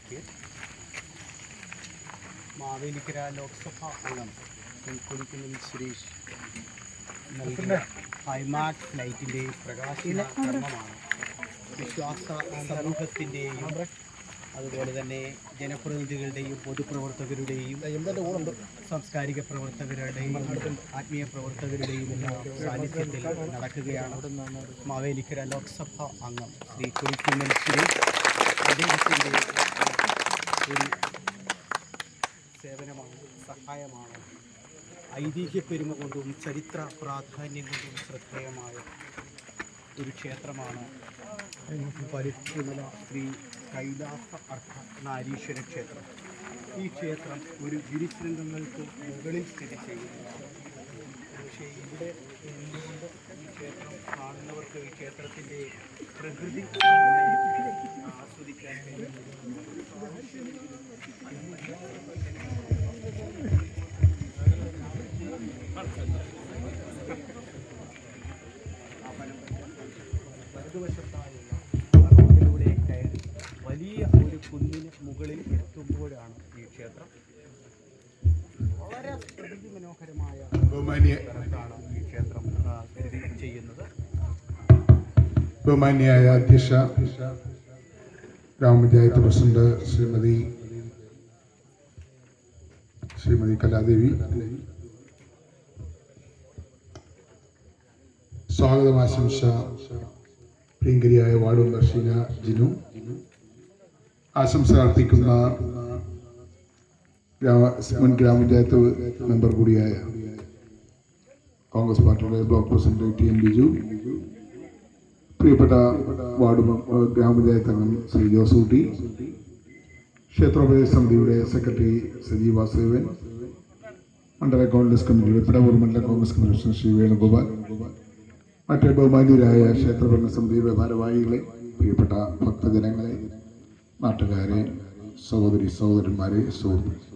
സഖ്യം മാവേലിക്കര ലോക്സഭാ അംഗം കൊടിക്കുന്നിൽ സുരേഷ് നൽകിയ ഹൈമാക് ഫ്ലൈറ്റിൻ്റെ പ്രകാശന കർമ്മമാണ് വിശ്വാസ സമൂഹത്തിൻ്റെയും അതുപോലെ തന്നെ ജനപ്രതിനിധികളുടെയും പൊതുപ്രവർത്തകരുടെയും സാംസ്കാരിക പ്രവർത്തകരുടെയും ആത്മീയ പ്രവർത്തകരുടെയും എല്ലാം സാന്നിധ്യത്തിൽ നടക്കുകയാണ്. മാവേലിക്കര ലോക്സഭാ അംഗം ശ്രീ കൊടിക്കുന്നിൽ സുരേഷ് അദ്ദേഹത്തിൻ്റെ ഒരു സേവനമാണ്, സഹായമാണ്, ഐതിഹ്യ പെരുമ കൊണ്ടും ചരിത്ര പ്രാധാന്യം കൊണ്ടും ശ്രദ്ധേയമായ ഒരു ക്ഷേത്രമാണ് പരുത്തിമല ശ്രീ കൈലാസ അർദ്ധനാരീശ്വര ക്ഷേത്രം. ഈ ക്ഷേത്രം ഒരു ഗിരിശൃംഗങ്ങൾക്ക് മുകളിൽ സ്ഥിതി ചെയ്യുന്നു. പക്ഷേ ഇവിടെ നിന്നുകൊണ്ട് ഈ ക്ഷേത്രം കാണുന്നവർക്ക് ഈ ക്ഷേത്രത്തിൻ്റെ പ്രകൃതി ആസ്വദിക്കാൻ കഴിയും. വലതുവശത്തായുള്ള റോഡിലൂടെ കയറി വലിയ ഒരു കുന്നിന് മുകളിൽ എത്തുമ്പോഴാണ് ഈ ക്ഷേത്രം. വളരെ പ്രകൃതി മനോഹരമായ സ്ഥലത്താണ് ഈ ക്ഷേത്രം സ്ഥിതി ചെയ്യുന്നത്. ബഹുമാന്യായ അധ്യക്ഷ, ഗ്രാമപഞ്ചായത്ത് പ്രസിഡന്റ് ശ്രീമതി കലാദേവി, സ്വാഗതം ആശംസ പ്രിയങ്കരിയായ വാർഡ് മെമ്പർ ഷീന ജിനു, ആശംസ അർപ്പിക്കുന്ന മുൻ ഗ്രാമപഞ്ചായത്ത് മെമ്പർ കൂടിയായ കോൺഗ്രസ് പാർട്ടിയുടെ block president T M Biju, പ്രിയപ്പെട്ട വാർഡ് ഗ്രാമപഞ്ചായത്ത് അംഗം ശ്രീ ജോസൂട്ടി, ക്ഷേത്രോപദേശ സമിതിയുടെ സെക്രട്ടറി സജീവ് വാസുദേവൻ, മണ്ഡല കോൺഗ്രസ് കമ്മിറ്റിയുടെ പിടവൂർ മണ്ഡല കോൺഗ്രസ് കമ്മിറ്റി പ്രസിഡന്റ് ശ്രീ വേണുഗോപാൽ, മറ്റേ ബഹുമാന്യരായ ക്ഷേത്രഭരണ സമിതിയുടെ ഭാരവാഹികളെ, പ്രിയപ്പെട്ട ഭക്തജനങ്ങളെ, നാട്ടുകാരെ, സഹോദരി സഹോദരന്മാരെ, സുഹൃത്തുക്കളെ,